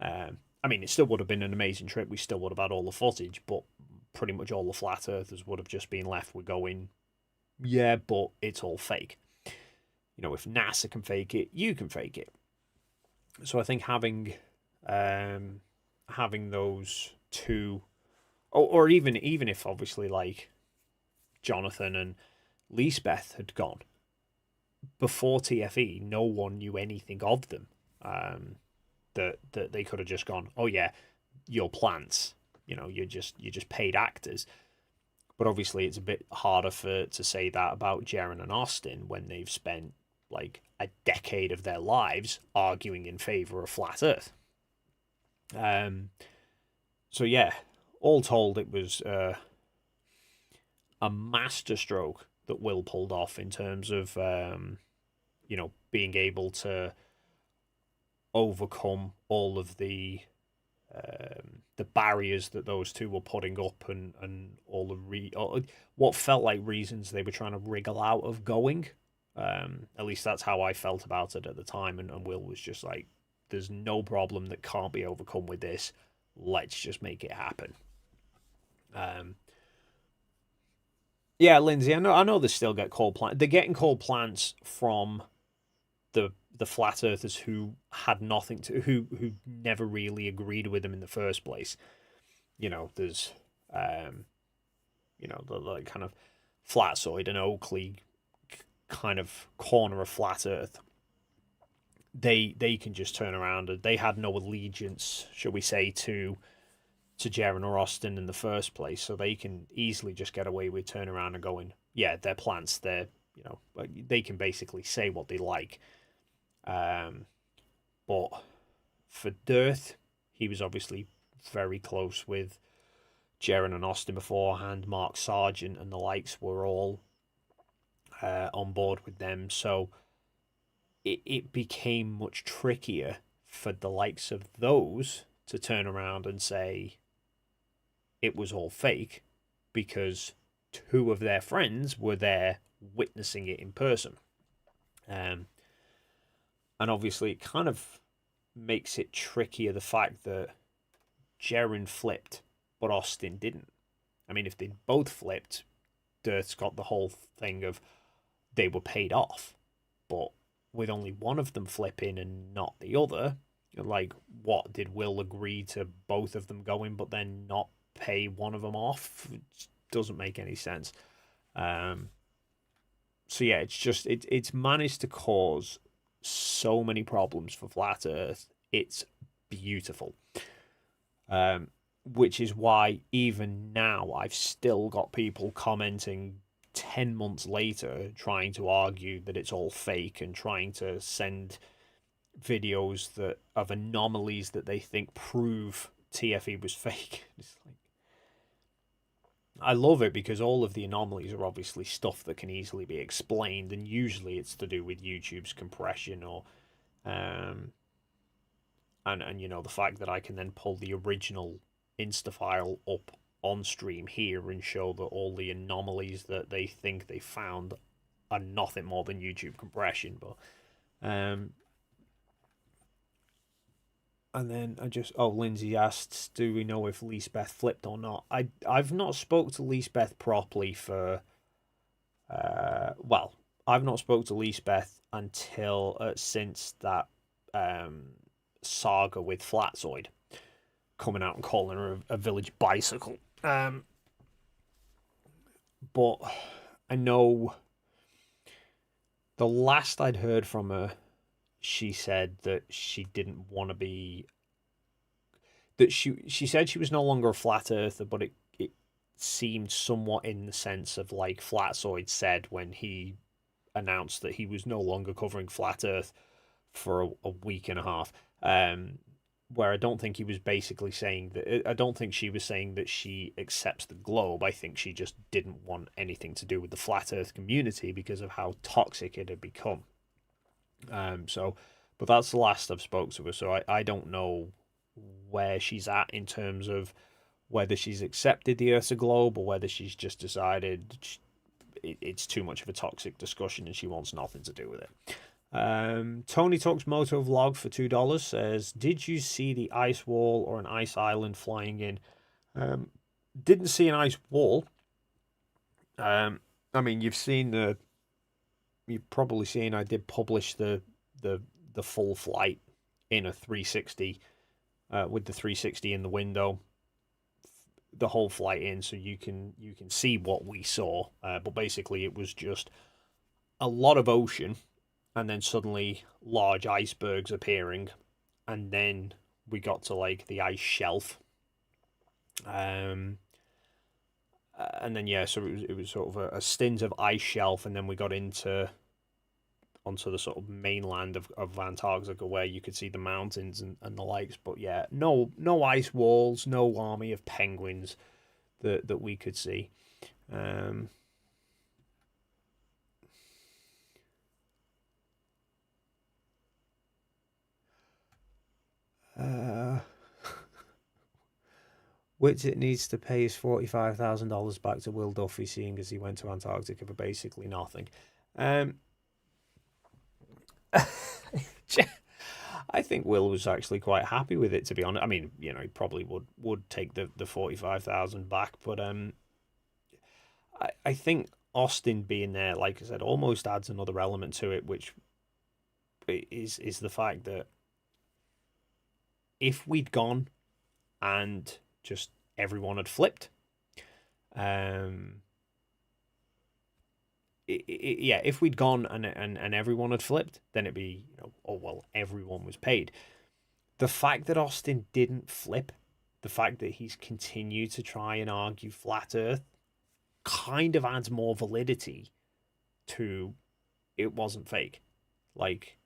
I mean, it still would have been an amazing trip. We still would have had all the footage, but pretty much all the flat earthers would have just been left with going, yeah, but it's all fake. You know, if NASA can fake it, you can fake it. So I think um, having those two, or even if obviously like Jonathan and Lisbeth had gone before TFE, no one knew anything of them. That they could have just gone, oh yeah, you're plants. You know, you're just paid actors. But obviously, it's a bit harder to say that about Jaren and Austin when they've spent like a decade of their lives arguing in favor of flat Earth. Um, so yeah, all told, it was a masterstroke that Will pulled off in terms of being able to overcome all of the barriers that those two were putting up, and all what felt like reasons they were trying to wriggle out of going. At least that's how I felt about it at the time, and Will was just like, "There's no problem that can't be overcome with this. Let's just make it happen." Um, yeah, Lindsay, I know they still get coal plants. They're getting coal plants from the flat earthers who had nothing to who never really agreed with them in the first place. There's um the like kind of Flatsoid and Oakley kind of corner of flat earth. They can just turn around, and they had no allegiance, shall we say, to Jaren or Austin in the first place, so they can easily just get away with turning around and going, yeah, they're plants, they can basically say what they like. But for Dearth, he was obviously very close with Jaren and Austin beforehand. Mark Sargent and the likes were all on board with them. So it became much trickier for the likes of those to turn around and say it was all fake, because two of their friends were there witnessing it in person. Um, and obviously, it kind of makes it trickier, the fact that Jaren flipped, but Austin didn't. I mean, if they both flipped, Dirt's got the whole thing of they were paid off. But with only one of them flipping and not the other, like, what, did Will agree to both of them going but then not pay one of them off? It doesn't make any sense. So yeah, it's managed to cause so many problems for Flat Earth. It's beautiful. Which is why even now I've still got people commenting 10 months later trying to argue that it's all fake, and trying to send videos of anomalies that they think prove TFE was fake. It's like, I love it, because all of the anomalies are obviously stuff that can easily be explained, and usually it's to do with YouTube's compression, or and the fact that I can then pull the original Insta file up on stream here and show that all the anomalies that they think they found are nothing more than YouTube compression. But and then Lindsay asked, do we know if Lisbeth flipped or not? I've not spoke to Lisbeth properly for I've not spoke to Lisbeth until since that saga with Flatzoid coming out and calling her a village bicycle. But I know the last I'd heard from her, she said that she didn't want to be. That she said she was no longer a flat earther, but it seemed somewhat in the sense of like Flatzoid said when he announced that he was no longer covering flat Earth for a week and a half. Where I don't think he was basically saying that. I don't think she was saying that she accepts the globe. I think she just didn't want anything to do with the flat Earth community because of how toxic it had become. So, but that's the last I've spoke to her. So I don't know where she's at in terms of whether she's accepted the Earth globe or whether she's just decided it's too much of a toxic discussion and she wants nothing to do with it. Tony Talks Moto Vlog for $2 says, "Did you see the ice wall or an ice island flying in?" Didn't see an ice wall. I mean, you've probably seen I did publish the full flight in a 360 with the 360 in the window, the whole flight in, so you can see what we saw. But basically, it was just a lot of ocean, and then suddenly large icebergs appearing, and then we got to like the ice shelf. And then yeah, so it was sort of a stint of ice shelf, and then we got onto the sort of mainland of Antarctica where you could see the mountains and the lakes. But yeah, no ice walls, no army of penguins that we could see. Which it needs to pay his $45,000 back to Will Duffy, seeing as he went to Antarctica for basically nothing. I think Will was actually quite happy with it, to be honest. I mean, he probably would take the 45,000 back, but I think Austin being there, like I said, almost adds another element to it, which is the fact that if we'd gone and just everyone had flipped, yeah, if we'd gone and everyone had flipped, then it'd be, oh well, everyone was paid. The fact that Austin didn't flip, the fact that he's continued to try and argue flat Earth, kind of adds more validity to it wasn't fake. Like,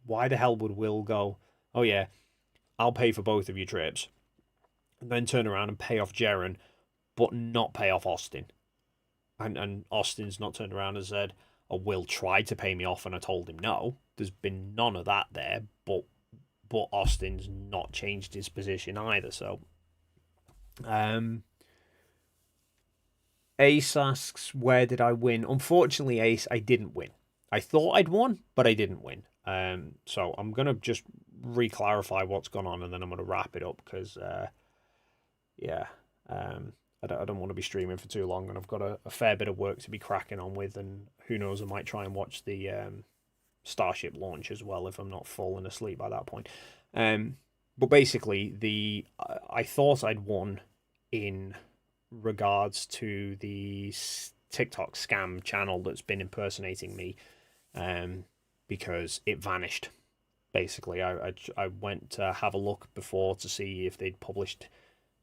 why the hell would Will go, oh yeah, I'll pay for both of your trips, and then turn around and pay off Jaren, but not pay off Austin? And Austin's not turned around and said, "Oh, Will tried to pay me off," and I told him no. There's been none of that there, but Austin's not changed his position either. So, Ace asks, "Where did I win?" Unfortunately, Ace, I didn't win. I thought I'd won, but I didn't win. So I'm gonna just re-clarify what's gone on, and then I'm gonna wrap it up because, yeah, I don't want to be streaming for too long, and I've got a fair bit of work to be cracking on with, and who knows, I might try and watch the Starship launch as well if I'm not falling asleep by that point. But basically, I thought I'd won in regards to the TikTok scam channel that's been impersonating me, because it vanished. Basically, I went to have a look before to see if they'd published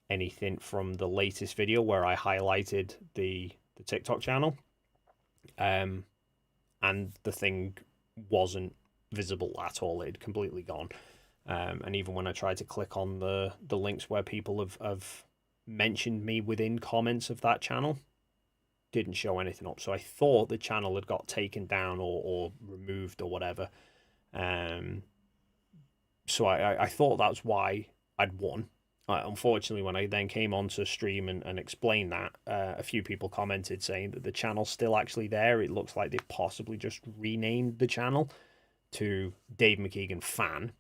anything from the latest video where I highlighted the TikTok channel, and the thing wasn't visible at all. It had completely gone. And even when I tried to click on the links where people have mentioned me within comments of that channel, didn't show anything up. So I thought the channel had got taken down or removed or whatever. So I thought that's why I'd won. Unfortunately, when I then came on to stream and explain that, a few people commented saying that the channel's still actually there. It looks like they've possibly just renamed the channel to Dave McKeegan Fan,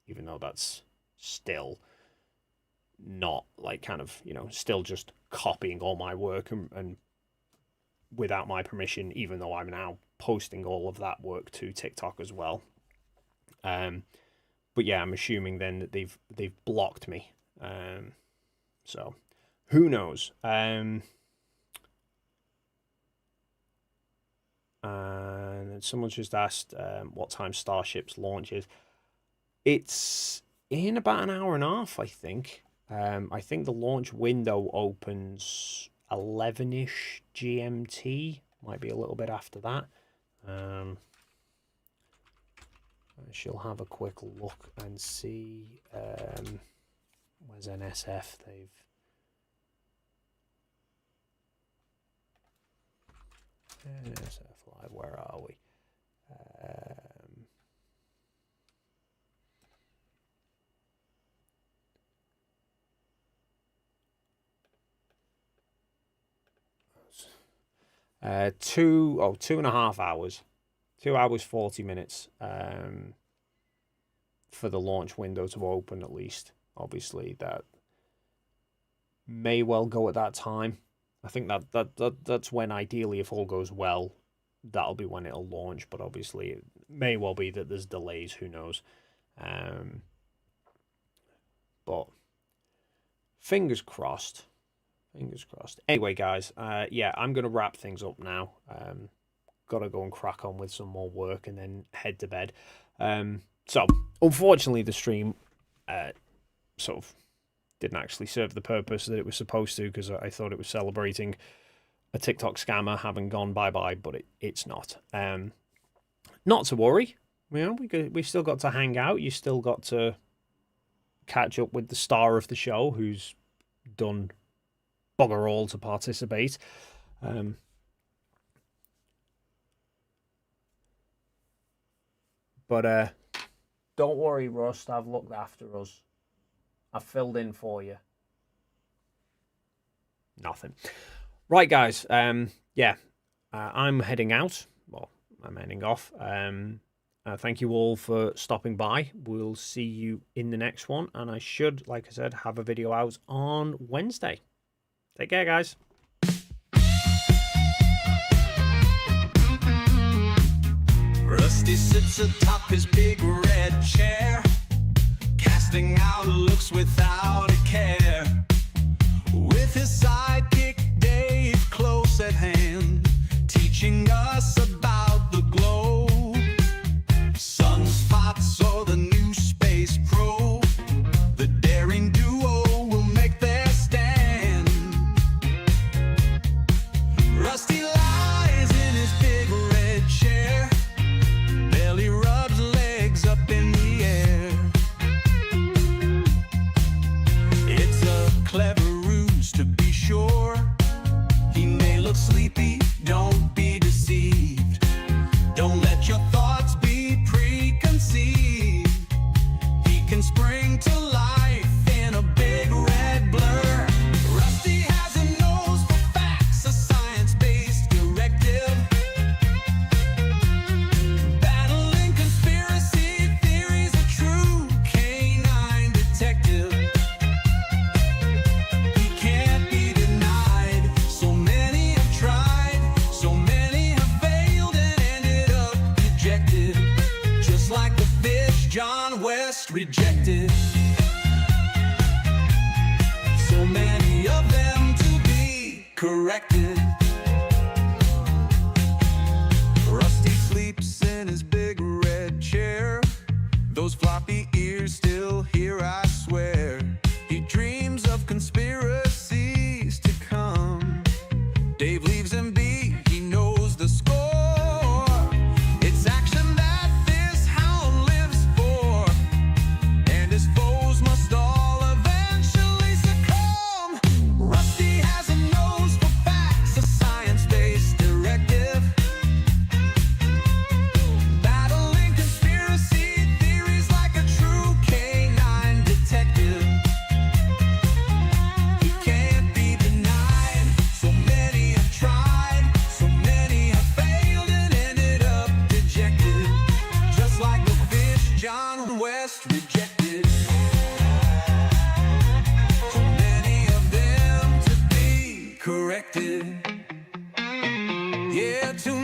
even though that's still not like kind of, still just copying all my work and without my permission, even though I'm now posting all of that work to TikTok as well. But yeah, I'm assuming then that they've blocked me. So who knows? And someone's just asked what time Starship's launch is. It's in about an hour and a half, I think. I think the launch window opens 11ish GMT. Might be a little bit after that. I shall have a quick look and see. Where's NSF? NSF Live, where are we? 2.5 hours. 2 hours, 40 minutes for the launch window to open, at least. Obviously, that may well go at that time. I think that's when, ideally, if all goes well, that'll be when it'll launch. But obviously, it may well be that there's delays. Who knows? But fingers crossed. Fingers crossed. Anyway, guys, yeah, I'm going to wrap things up now. Got to go and crack on with some more work and then head to bed. So, unfortunately, the stream sort of didn't actually serve the purpose that it was supposed to, because I thought it was celebrating a TikTok scammer having gone bye-bye, but it's not. Not to worry. You know, we still got to hang out. You still got to catch up with the star of the show, who's done bugger all to participate. But don't worry, Rust. I've looked after us. I've filled in for you. Nothing. Right, guys. Yeah, I'm heading out. Well, I'm heading off. Thank you all for stopping by. We'll see you in the next one. And I should, like I said, have a video out on Wednesday. Take care, guys. Rusty sits atop his big red chair, casting out looks without a care. With his sidekick Dave close at hand, teaching us about the globe. Sunspots or the new space probe, the daring duo will make their stand. Rusty lies in his big red chair, belly rubs legs up in the air. It's a clever ruse, to be sure. He may look sleepy, don't be deceived. Don't let your thoughts be preconceived. He can spring to life in a big red blur. Rusty has a nose for facts, a science-based directive. Battling conspiracy theories, a true canine detective. He can't be denied. So many have tried, so many have failed and ended up dejected, just like the fish John West rejected. So many of them to be corrected. Rusty sleeps in his big red chair, those floppy ears still hear, I swear. He dreams of conspiracies to come. Dave leaves him be, he knows the score. It's action that this hound lives for, and his foes must all eventually succumb. Rusty has a nose for facts, a science-based directive. Battling conspiracy theories like a true canine detective. He can't be denied. So many have tried, so many have failed and ended up dejected, just like the fish John West rejected. Too many of them to be corrected. Yeah, too